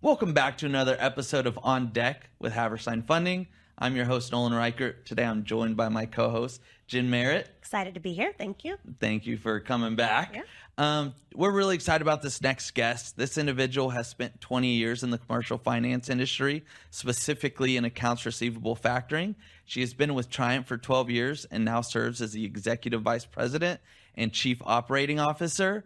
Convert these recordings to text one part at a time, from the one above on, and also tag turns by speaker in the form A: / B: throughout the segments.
A: Welcome back to another episode of On Deck with Haversine Funding. I'm your host, Nolan Reichert. Today I'm joined by my co-host, Jen Merritt.
B: Excited to be here. Thank you.
A: Thank you for coming back.
B: Yeah.
A: We're really excited about this next guest. This individual has spent 20 years in the commercial finance industry, specifically in accounts receivable factoring. She has been with Triumph for 12 years and now serves as the Executive Vice President and Chief Operating Officer.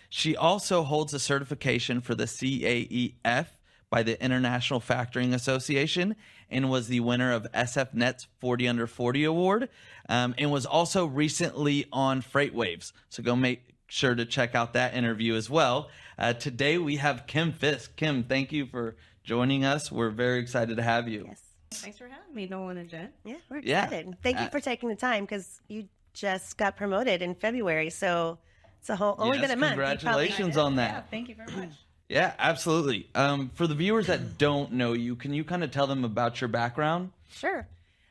A: She also holds a certification for the CAEF by the International Factoring Association and was the winner of SFNets 40 Under 40 Award and was also recently on Freight Waves. So go make sure to check out that interview as well. Today we have Kim Fisk. Kim, thank you for joining us. We're very excited to have you.
B: Yes.
C: Thanks for having me, Nolan and Jen.
B: Yeah, we're excited. Thank you for taking the time because you just got promoted in February. So it's only been a month.
A: Congratulations on that.
C: Yeah, thank you very much.
A: Yeah, absolutely. For the viewers that don't know you, can you kind of tell them about your background?
C: Sure.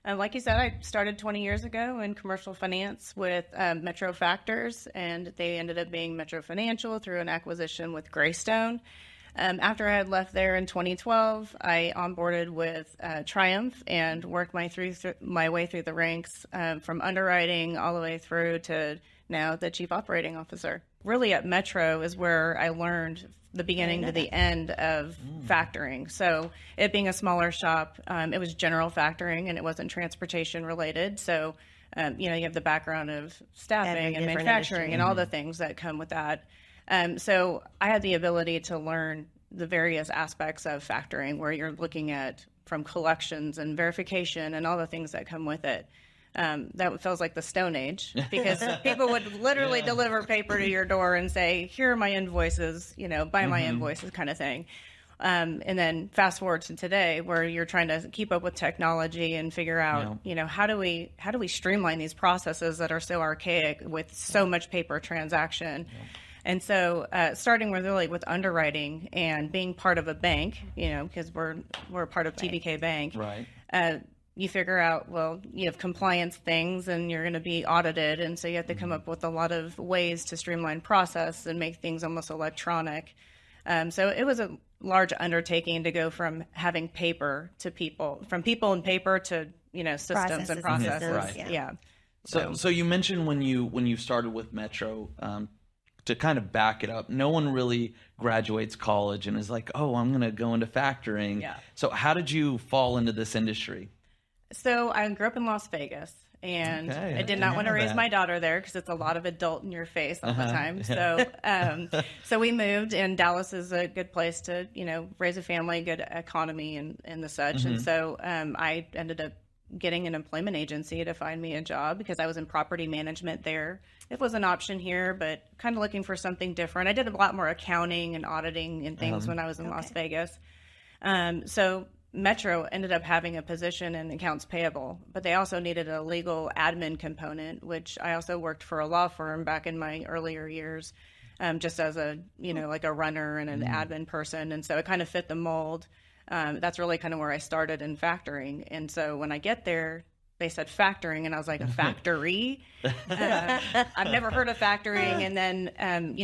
C: Like you said, I started 20 years ago in commercial finance with Metro Factors, and they ended up being Metro Financial through an acquisition with Greystone. After I had left there in 2012, I onboarded with Triumph and worked my way through the ranks from underwriting all the way through to now the Chief Operating Officer. Really at Metro is where I learned the beginning to the end of factoring. So it being a smaller shop, it was general factoring and it wasn't transportation related. So, you have the background of staffing and manufacturing and all the things that come with that. So I had the ability to learn the various aspects of factoring where you're looking at from collections and verification and all the things that come with it. That feels like the Stone Age because people would literally deliver paper to your door and say, here are my invoices, buy my invoices kind of thing. And then fast forward to today where you're trying to keep up with technology and figure out, how do we streamline these processes that are so archaic with so much paper transaction? And so starting with underwriting and being part of a bank, because we're part of TBK Bank.
A: Right.
C: You figure out, you have compliance things and you're going to be audited. And so you have to come up with a lot of ways to streamline process and make things almost electronic. So it was a large undertaking to go from having paper to people, from people and paper to, systems and processes.
A: Right.
C: Yeah.
A: So you mentioned when you started with Metro, to kind of back it up, no one really graduates college and is like, oh, I'm going to go into factoring.
C: Yeah.
A: So how did you fall into this industry?
C: So I grew up in Las Vegas, and I did not want to raise my daughter there because it's a lot of adult in your face all the time. So, so we moved, and Dallas is a good place to, raise a family, good economy, and the such. And so I ended up getting an employment agency to find me a job because I was in property management there. It was an option here, but kind of looking for something different. I did a lot more accounting and auditing and things when I was in Las Vegas. So Metro ended up having a position in accounts payable, but they also needed a legal admin component, which I also worked for a law firm back in my earlier years, just as a, like a runner and an admin person. And so it kind of fit the mold. That's really kind of where I started in factoring. And so when I get there, they said factoring, and I was like, a factory? I've never heard of factoring. And then,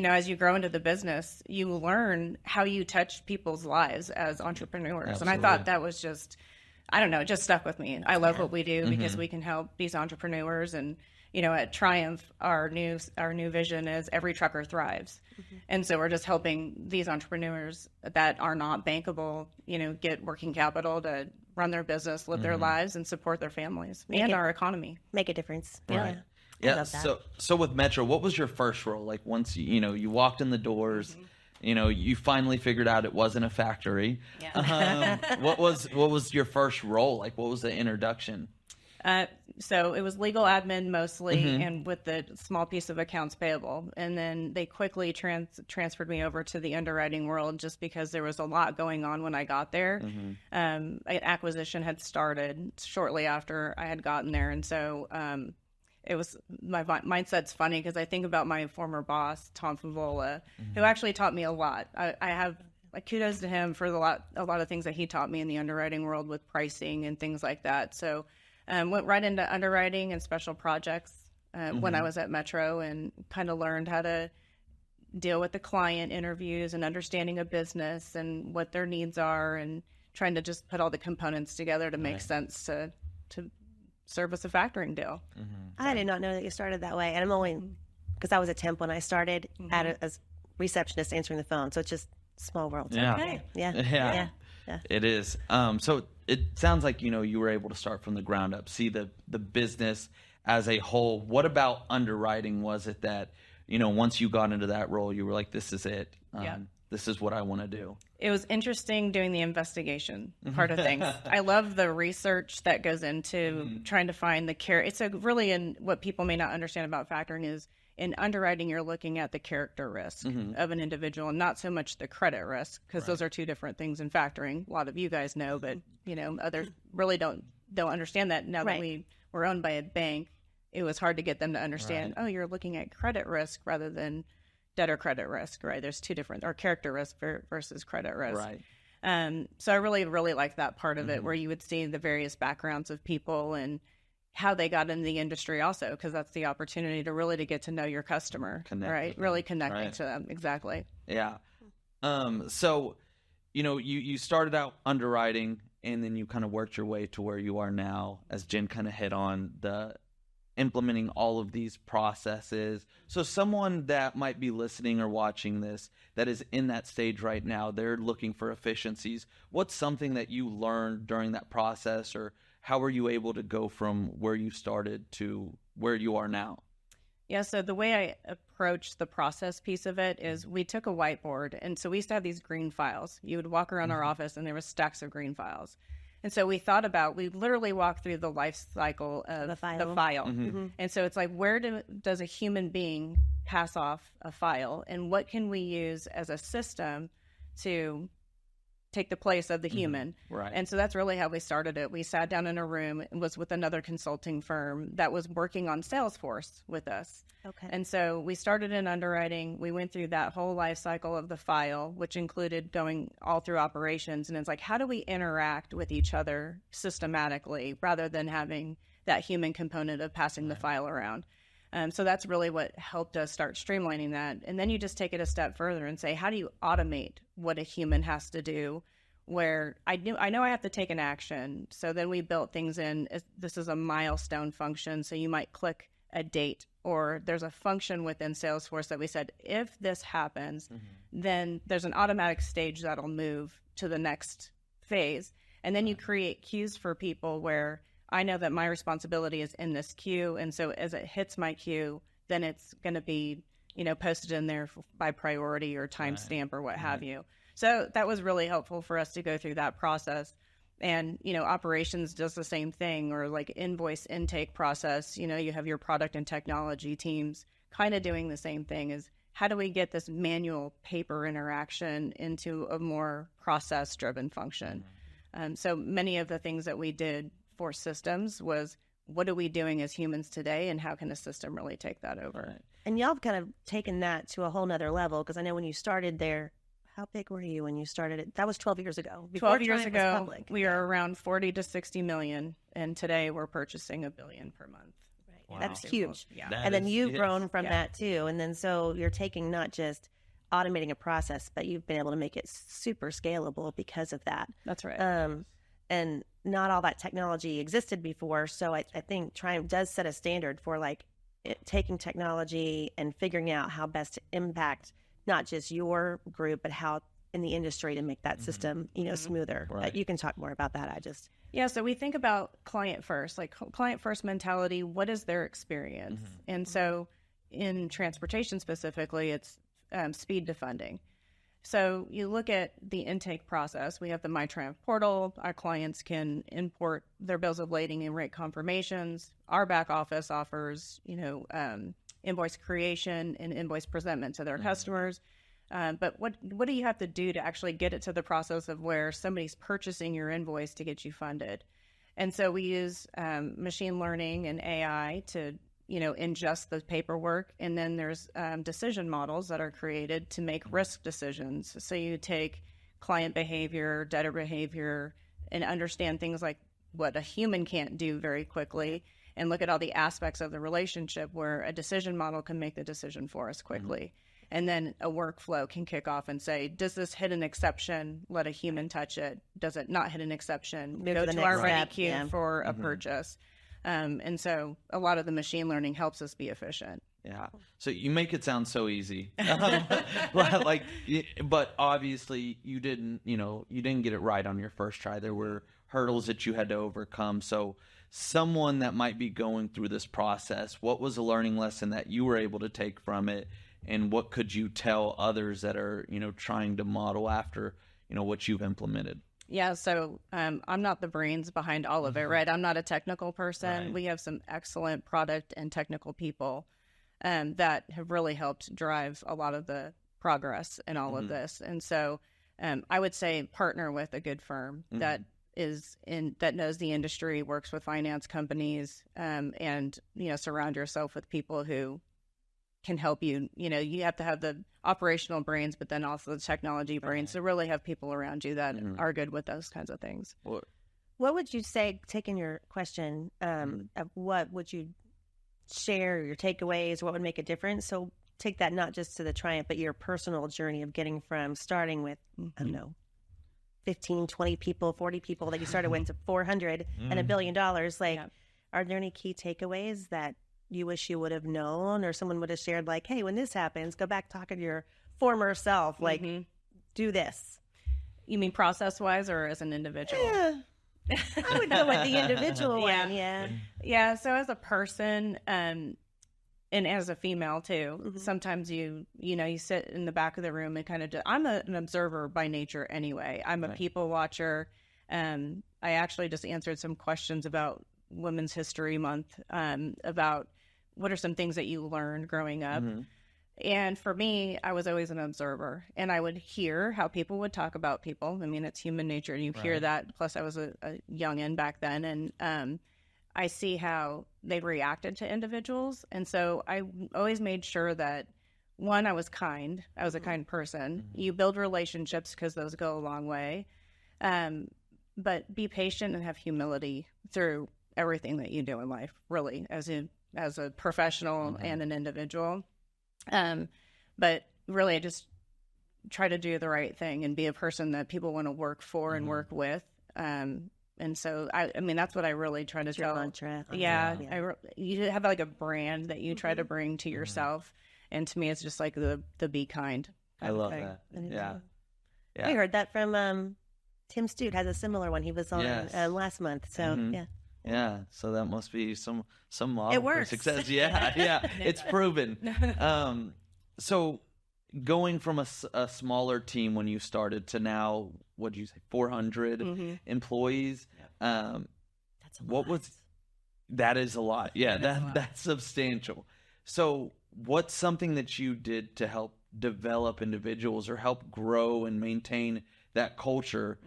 C: as you grow into the business, you learn how you touch people's lives as entrepreneurs.
A: Absolutely.
C: And I thought that was just, I don't know, it just stuck with me. I love what we do because we can help these entrepreneurs. And, at Triumph, our new vision is every trucker thrives. And so we're just helping these entrepreneurs that are not bankable, get working capital to run their business, live their lives, and support their families and our economy.
B: Make a difference.
A: Right.
B: I love that.
A: So with Metro, what was your first role? Like once you walked in the doors, you finally figured out it wasn't a factory.
C: Yeah.
A: What was your first role? Like what was the introduction?
C: So it was legal admin mostly, and with the small piece of accounts payable. And then they quickly transferred me over to the underwriting world just because there was a lot going on when I got there. An acquisition had started shortly after I had gotten there. And so it was, my mindset's funny because I think about my former boss, Tom Favola, who actually taught me a lot. I have kudos to him for a lot of things that he taught me in the underwriting world with pricing and things like that. So went right into underwriting and special projects when I was at Metro and kind of learned how to deal with the client interviews and understanding a business and what their needs are, and trying to just put all the components together to make sense to service a factoring deal.
B: I did not know that you started that way. And I'm only, because I was a temp when I started as receptionist answering the phone. So it's just small world.
A: Yeah.
C: Okay.
B: Yeah.
A: It is. So it sounds like, you were able to start from the ground up, see the business as a whole. What about underwriting was it that, once you got into that role, you were like, this is it. This is what I want to do.
C: It was interesting doing the investigation part of things. I love the research that goes into trying to find the care. It's really in what people may not understand about factoring is in underwriting, you're looking at the character risk of an individual and not so much the credit risk, because those are two different things in factoring. A lot of you guys know, but others really don't understand that. Now that we were owned by a bank, it was hard to get them to understand, oh, you're looking at credit risk rather than debtor credit risk, right? There's two different, or character risk versus credit risk.
A: Right.
C: So I really, really like that part of it, where you would see the various backgrounds of people and how they got into the industry also, because that's the opportunity to really to get to know your customer, right? Really connecting to them. Exactly.
A: Yeah. So, you started out underwriting, and then you kind of worked your way to where you are now, as Jen kind of hit on, the implementing all of these processes. So someone that might be listening or watching this that is in that stage right now, they're looking for efficiencies. What's something that you learned during that process, or how were you able to go from where you started to where you are now?
C: Yeah, so the way I approached the process piece of it is we took a whiteboard, and so we used to have these green files. You would walk around our office, and there was stacks of green files. And so we literally walked through the life cycle of the file. And so it's like, where does a human being pass off a file, and what can we use as a system to take the place of the human?
A: Right.
C: And so that's really how we started it. We sat down in a room and was with another consulting firm that was working on Salesforce with us.
B: Okay.
C: And so we started in underwriting. We went through that whole life cycle of the file, which included going all through operations. And it's like, how do we interact with each other systematically rather than having that human component of passing the file around? So that's really what helped us start streamlining that. And then you just take it a step further and say, how do you automate what a human has to do? Where I know I have to take an action. So then we built things in. This is a milestone function. So you might click a date, or there's a function within Salesforce that we said, if this happens, then there's an automatic stage that'll move to the next phase. And then you create queues for people where I know that my responsibility is in this queue. And so as it hits my queue, then it's going to be, posted in there by priority or timestamp or what have you. So that was really helpful for us to go through that process. And, operations does the same thing, or like invoice intake process. You have your product and technology teams kind of doing the same thing. Is how do we get this manual paper interaction into a more process-driven function? So many of the things that we did for systems was, what are we doing as humans today, and how can a system really take that over?
B: And y'all have kind of taken that to a whole nother level, because I know when you started there, how big were you when you started it? That was 12 years ago.
C: 12 years ago, we are around 40 to 60 million, and today we're purchasing $1 billion per month.
B: Right. Wow. That's huge.
C: Yeah.
B: And then you've grown from that too. And then so you're taking not just automating a process, but you've been able to make it super scalable because of that.
C: That's right.
B: And not all that technology existed before. So I think Triumph does set a standard for taking technology and figuring out how best to impact not just your group, but how in the industry to make that system, smoother.
A: Right.
B: You can talk more about that.
C: Yeah, so we think about client first, like client first mentality. What is their experience? And so in transportation specifically, it's speed to funding. So you look at the intake process. We have the MyTriumph portal. Our clients can import their bills of lading and rate confirmations. Our back office offers, invoice creation and invoice presentment to their customers. But what do you have to do to actually get it to the process of where somebody's purchasing your invoice to get you funded? And so we use machine learning and AI to ingest the paperwork. And then there's decision models that are created to make risk decisions. So you take client behavior, debtor behavior, and understand things like what a human can't do very quickly, and look at all the aspects of the relationship where a decision model can make the decision for us quickly. And then a workflow can kick off and say, does this hit an exception? Let a human touch it. Does it not hit an exception?
B: Move
C: Go
B: to the
C: to our
B: next
C: ready
B: step,
C: queue
B: yeah.
C: for a purchase. And so a lot of the machine learning helps us be efficient.
A: Yeah. So you make it sound so easy. But obviously you didn't get it right on your first try. There were hurdles that you had to overcome. So someone that might be going through this process, what was a learning lesson that you were able to take from it? And what could you tell others that are, trying to model after, what you've implemented?
C: Yeah, so I'm not the brains behind all of it, right? I'm not a technical person.
A: Right.
C: We have some excellent product and technical people that have really helped drive a lot of the progress in all of this. And so I would say partner with a good firm that knows the industry, works with finance companies, and surround yourself with people who can help you. You have to have the operational brains, but then also the technology brains. So really have people around you that are good with those kinds of things.
B: What would you say, taking your question, of what would you share, your takeaways, what would make a difference? So take that not just to the Triumph, but your personal journey of getting from starting with, I don't know, 15, 20 people, 40 people that you started with to 400 and $1 billion. Like, are there any key takeaways that you wish you would have known, or someone would have shared, like, hey, when this happens, go back talking to your former self, like, do this?
C: You mean process-wise or as an individual?
B: Yeah. I would go with the individual one,
C: Yeah, so as a person, and as a female too, sometimes you sit in the back of the room and kind of I'm an observer by nature anyway. I'm a people watcher. I actually just answered some questions about Women's History Month, about what are some things that you learned growing up. And for me, I was always an observer, and I would hear how people would talk about people. I mean, it's human nature, and you hear that. Plus, I was a youngin' back then, and I see how they reacted to individuals. And so I always made sure that, one, I was kind. I was a kind person. You build relationships because those go a long way. But be patient and have humility through everything that you do in life, really, as a professional and an individual. But really, I just try to do the right thing and be a person that people want to work for and work with. And so, I mean, that's what I really try to tell.
B: Mantra.
C: You have like a brand that you try to bring to yourself. And to me, it's just like the be kind.
A: I love that. Yeah.
B: We heard that from Tim Stute has a similar one. He was on last month. So,
A: Yeah, so that must be some model
B: It works.
A: for success. Yeah, it's proven. So going from a smaller team when you started to now, what did you say, 400 employees?
B: That's a lot.
A: That is a lot. Yeah, that's substantial. So what's something that you did to help develop individuals or help grow and maintain that culture?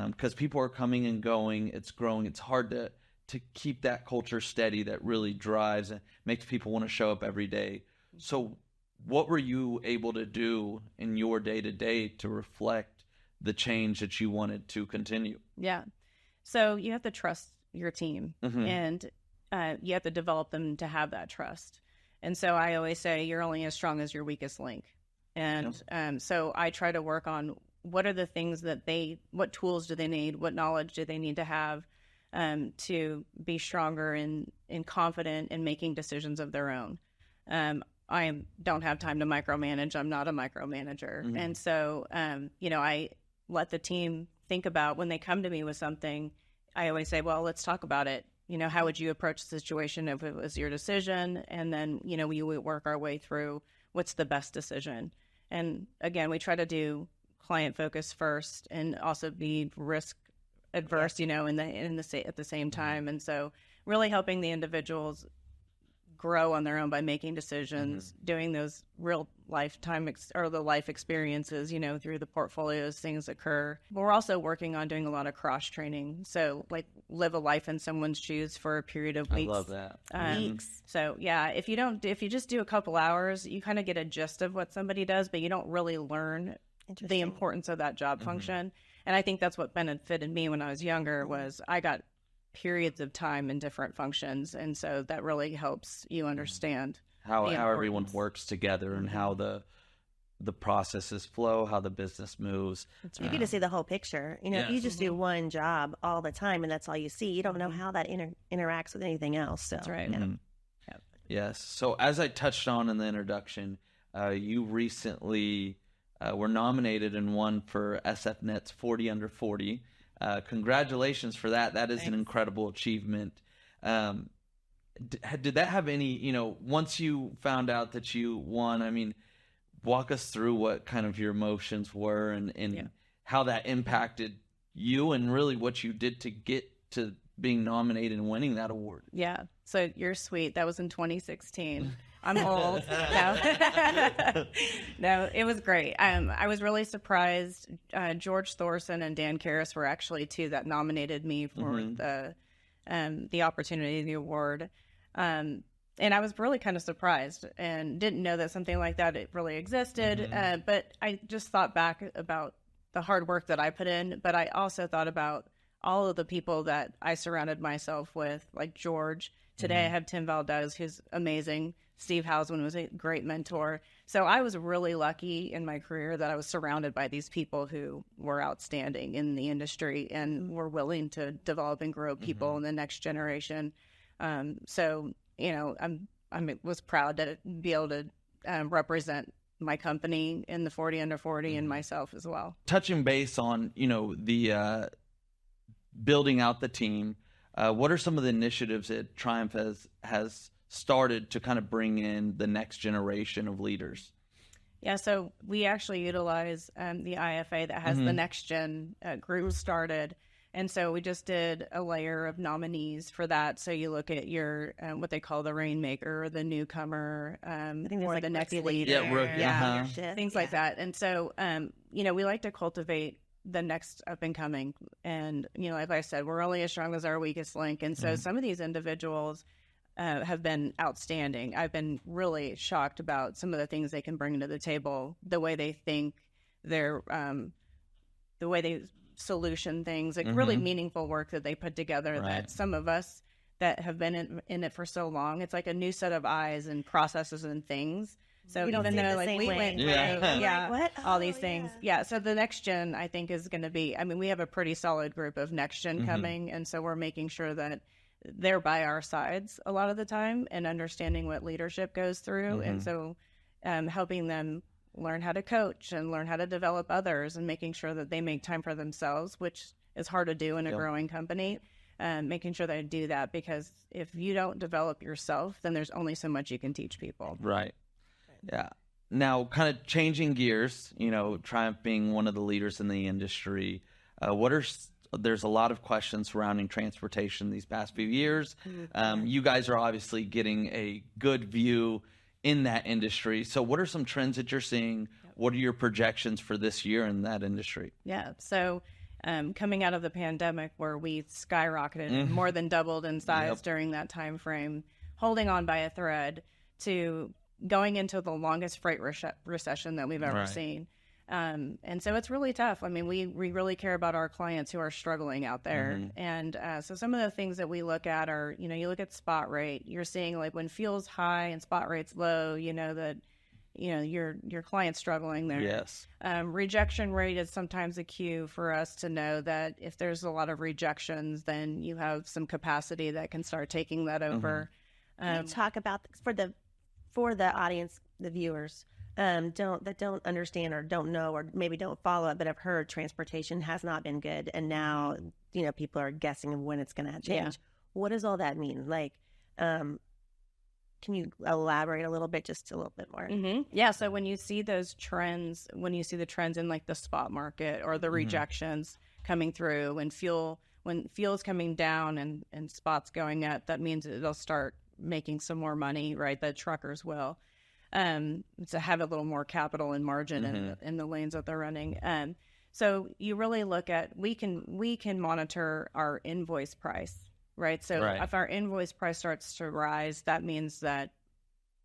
A: Because people are coming and going, it's growing. It's hard to keep that culture steady that really drives and makes people want to show up every day. So what were you able to do in your day-to-day to reflect the change that you wanted to continue?
C: Yeah. So you have to trust your team, and you have to develop them to have that trust. And so I always say you're only as strong as your weakest link. And so I try to work on what are the things what tools do they need? What knowledge do they need to have to be stronger and confident in making decisions of their own. I don't have time to micromanage. I'm not a micromanager. And so, I let the team think about when they come to me with something. I always say, well, let's talk about it. How would you approach the situation if it was your decision? And then, we would work our way through what's the best decision. And again, we try to do client focus first and also be risk adverse, at the same time. And so really helping the individuals grow on their own by making decisions, doing those real lifetime or the life experiences, through the portfolios, things occur. But we're also working on doing a lot of cross training. So like live a life in someone's shoes for a period of weeks.
A: I love that.
B: Weeks.
C: So yeah, if you just do a couple hours, you kind of get a gist of what somebody does, but you don't really learn the importance of that job function. And I think that's what benefited me when I was younger was I got periods of time in different functions. And so that really helps you understand
A: how everyone works together and how the processes flow, how the business moves.
B: You get to see the whole picture. You know, if you just do one job all the time and that's all you see, you don't know how that interacts with anything else. So,
C: That's right.
B: yeah.
C: Yep.
A: Yes. So as I touched on in the introduction, you recently were nominated and won for SFNets 40 Under 40. Congratulations for that. That is an incredible achievement. Did that have any, you know, once you found out that you won, I mean, walk us through what kind of your emotions were and how that impacted you and really what you did to get to being nominated and winning that award.
C: Yeah. So you're sweet. That was in 2016. I'm old. No. No, it was great. I was really surprised. George Thorson and Dan Karras were actually two that nominated me for the opportunity, the award. And I was really kind of surprised and didn't know that something like that it really existed. But I just thought back about the hard work that I put in. But I also thought about all of the people that I surrounded myself with, like George. Today I have Tim Valdez, who's amazing. Steve Hausman was a great mentor. So I was really lucky in my career that I was surrounded by these people who were outstanding in the industry and were willing to develop and grow people in the next generation. So, you know, I was proud to be able to represent my company in the 40 Under 40 and myself as well.
A: Touching base on, you know, the building out the team, what are some of the initiatives that Triumph has started to kind of bring in the next generation of leaders?
C: Yeah, so we actually utilize the IFA that has the next gen group started. And so we just did a layer of nominees for that. So you look at your what they call the rainmaker, or the newcomer,
B: I think
C: or
B: like
C: the next
B: rookie
C: leader,
B: leader,
C: things like that. And so, you know, we like to cultivate the next up and coming. And, you know, like I said, we're only as strong as our weakest link. And so some of these individuals have been outstanding. I've been really shocked about some of the things they can bring to the table, the way they think, the way they solution things, like really meaningful work that they put together that some of us that have been in it for so long, it's like a new set of eyes and processes and things. So even though like we went through,
B: what?
C: all these things. Yeah. So the next gen, I think, is going to be, I mean, we have a pretty solid group of next gen coming. And so we're making sure that they're by our sides a lot of the time and understanding what leadership goes through. And so helping them learn how to coach and learn how to develop others and making sure that they make time for themselves, which is hard to do in a growing company. Making sure they do that, because if you don't develop yourself, then there's only so much you can teach people.
A: Right. Yeah. Now, kind of changing gears, you know, Triumph being one of the leaders in the industry, there's a lot of questions surrounding transportation these past few years. You guys are obviously getting a good view in that industry. So what are some trends that you're seeing? What are your projections for this year in that industry?
C: Yeah. So coming out of the pandemic, where we skyrocketed and more than doubled in size during that time frame, holding on by a thread to going into the longest freight recession that we've ever seen. And so it's really tough. I mean, we really care about our clients who are struggling out there. And so some of the things that we look at are, you know, you look at spot rate. You're seeing like when fuel's high and spot rate's low, you know that, you know, your client's struggling there.
A: Yes.
C: Rejection rate is sometimes a cue for us to know that if there's a lot of rejections, then you have some capacity that can start taking that over.
B: Can you talk about for the audience, the viewers, don't understand or don't know or maybe don't follow it, but have heard transportation has not been good, and now you know people are guessing when it's going to change. What does all that mean? Like, can you elaborate a little bit, just a little bit more?
C: Yeah. So when you see those trends, when you see the trends in like the spot market or the rejections coming through, when fuel's coming down and spots going up, that means it'll start making some more money, right? The truckers will. To have a little more capital and margin in the lanes that they're running. So you really look at, we can monitor our invoice price, right? So if our invoice price starts to rise, that means that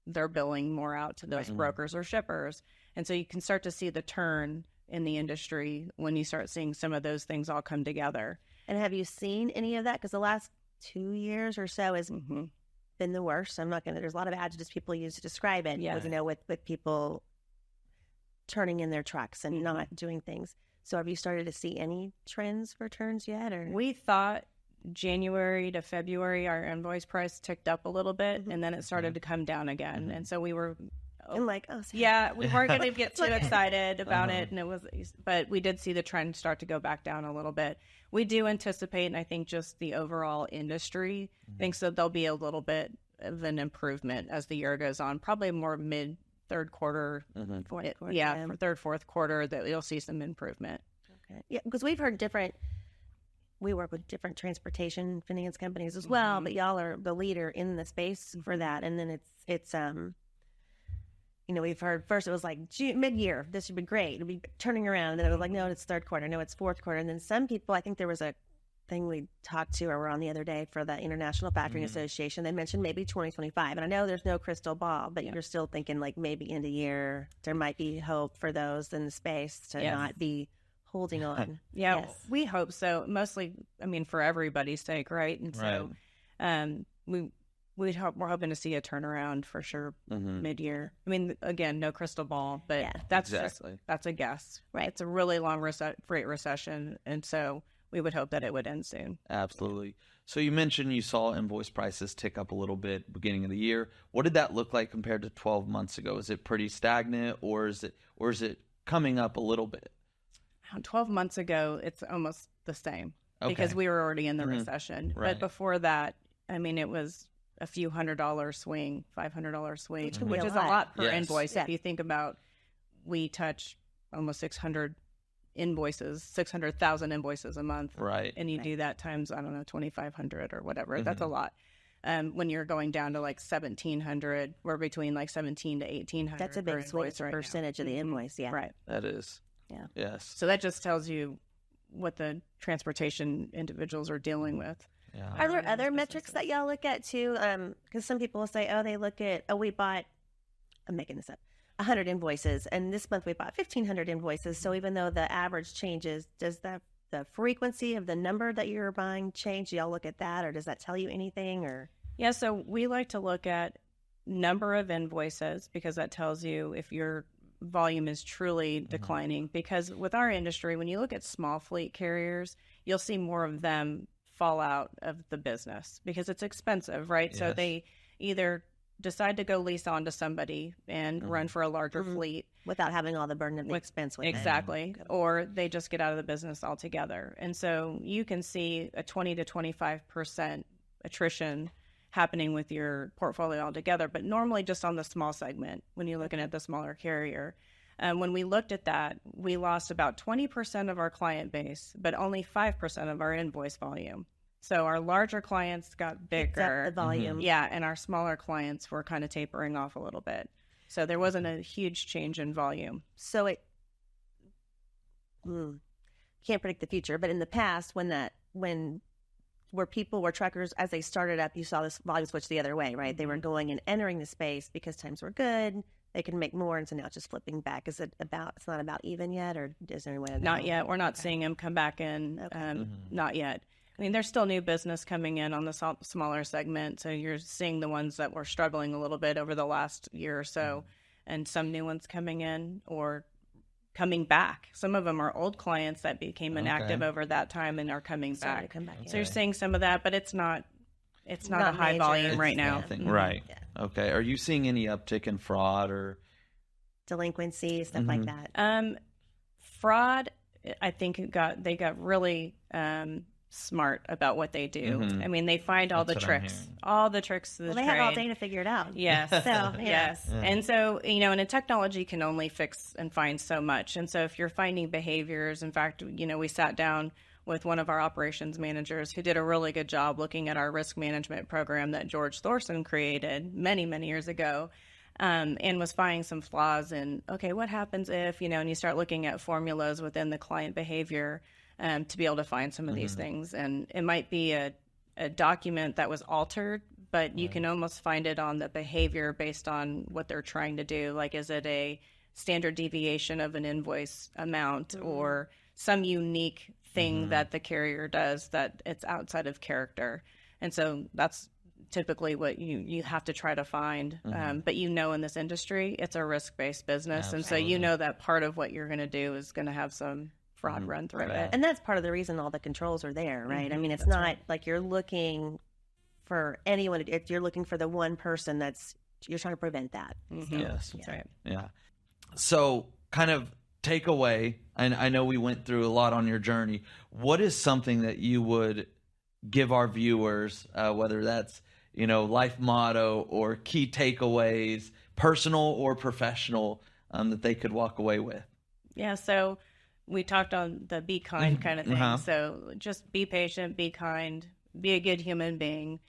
C: they're billing more out to those brokers or shippers. And so you can start to see the turn in the industry when you start seeing some of those things all come together.
B: And have you seen any of that? Because the last 2 years or so has been the worst. I'm not going to, there's a lot of adjectives people use to describe it, you know, with people turning in their trucks and not doing things. So have you started to see any trends for turns yet? Or
C: We thought January to February, our invoice price ticked up a little bit, and then it started to come down again. And so we were,
B: and like, oh,
C: yeah, we weren't going to get too excited about it. But we did see the trend start to go back down a little bit. We do anticipate, and I think just the overall industry thinks that there'll be a little bit of an improvement as the year goes on, probably more mid third quarter,
B: fourth quarter,
C: yeah, for third, fourth quarter, that you'll see some improvement.
B: Okay. Yeah, because we've heard we work with different transportation finance companies as well, but y'all are the leader in the space for that. And then it's we've heard first it was like mid-year, this would be great, it'll be turning around, and then it was like, no, it's third quarter, no, it's fourth quarter. And then some people, I think there was a thing we talked to or were on the other day for the International Factoring Association, they mentioned maybe 2025. And I know there's no crystal ball, but you're still thinking like maybe end of year there might be hope for those in the space to not be holding on.
C: We hope so. Mostly, I mean, for everybody's sake, right? And so we're hoping to see a turnaround for sure mid-year. I mean, again, no crystal ball, but that's a guess.
B: Right.
C: It's a really long freight recession, and so we would hope that it would end soon.
A: Absolutely. So you mentioned you saw invoice prices tick up a little bit beginning of the year. What did that look like compared to 12 months ago? Is it pretty stagnant, or is it coming up a little bit?
C: 12 months ago, it's almost the same because we were already in the recession.
A: Right.
C: But before that, I mean, it was a few $100 swing, $500 swing, which is a lot per invoice. If you think about, we touch almost 600,000 invoices a month.
A: Right.
C: And you do that times, I don't know, 2,500 or whatever. That's a lot. When you're going down to like 1,700, we're between like 1,700 to 1,800.
B: That's a big swing percentage of the invoice. Yeah.
C: Right.
A: That is.
B: Yeah.
A: Yes.
C: So that just tells you what the transportation individuals are dealing with.
A: Yeah.
B: Are there other metrics that y'all look at too? Because some people will say, we bought, I'm making this up, 100 invoices, and this month we bought 1,500 invoices. So even though the average changes, does the frequency of the number that you're buying change? Do y'all look at that, or does that tell you anything? Or
C: yeah, so we like to look at number of invoices because that tells you if your volume is truly declining. Because with our industry, when you look at small fleet carriers, you'll see more of them fall out of the business because it's expensive, right? Yes. So they either decide to go lease on to somebody and run for a larger fleet
B: without having all the burden of the expense with
C: exactly
B: it.
C: Or they just get out of the business altogether. And so you can see a 20 to 25% attrition happening with your portfolio altogether, but normally just on the small segment when you're looking at the smaller carrier. When we looked at that, we lost about 20% of our client base, but only 5% of our invoice volume. So our larger clients got bigger.
B: The volume.
C: Yeah, and our smaller clients were kind of tapering off a little bit. So there wasn't a huge change in volume.
B: So it can't predict the future, but in the past, where people were truckers, as they started up, you saw this volume switch the other way, right? They were going and entering the space because times were good. They could make more, and so now it's just flipping back. It's not about even yet, or is there any way to know?
C: Not yet. We're not seeing them come back in. Not yet. I mean, there's still new business coming in on the smaller segment. So you're seeing the ones that were struggling a little bit over the last year or so, and some new ones coming in or coming back. Some of them are old clients that became inactive over that time and are coming back. So you're seeing some of that, but it's not a high
B: major
C: volume right now.
A: Right. Yeah. Okay. Are you seeing any uptick in fraud or
B: delinquency, stuff like that?
C: Fraud, I think they got really smart about what they do. I mean, they find all the tricks to the trade.
B: They have all data figured out.
C: Yes. Yes. And so, and a technology can only fix and find so much. And so if you're finding behaviors, in fact, we sat down with one of our operations managers who did a really good job looking at our risk management program that George Thorson created many, many years ago, and was finding some flaws in, what happens if, and you start looking at formulas within the client behavior to be able to find some of these things. And it might be a document that was altered, but you can almost find it on the behavior based on what they're trying to do. Like, is it a standard deviation of an invoice amount or some unique thing that the carrier does that it's outside of character? And so that's typically what you have to try to find. But in this industry, it's a risk-based business. And so that part of what you're going to do is going to have some fraud run through it.
B: And that's part of the reason all the controls are there, right? I mean, it's not like you're looking for anyone. You're looking for the one person you're trying to prevent that. So,
A: Yes.
C: That's right.
A: Yeah. So kind of takeaway, and I know we went through a lot on your journey. What is something that you would give our viewers, whether that's, life motto or key takeaways, personal or professional, that they could walk away with?
C: Yeah. So we talked on the be kind kind of thing. So just be patient, be kind, be a good human being.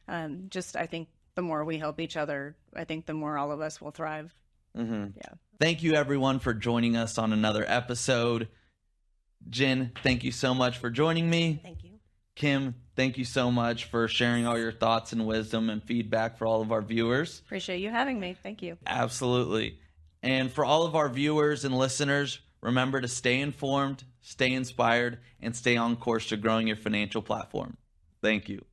C: I think the more we help each other, I think the more all of us will thrive. Yeah.
A: Thank you, everyone, for joining us on another episode. Jen, thank you so much for joining me.
B: Thank you.
A: Kim, thank you so much for sharing all your thoughts and wisdom and feedback for all of our viewers.
C: Appreciate you having me. Thank you.
A: Absolutely. And for all of our viewers and listeners, remember to stay informed, stay inspired, and stay on course to growing your financial platform. Thank you.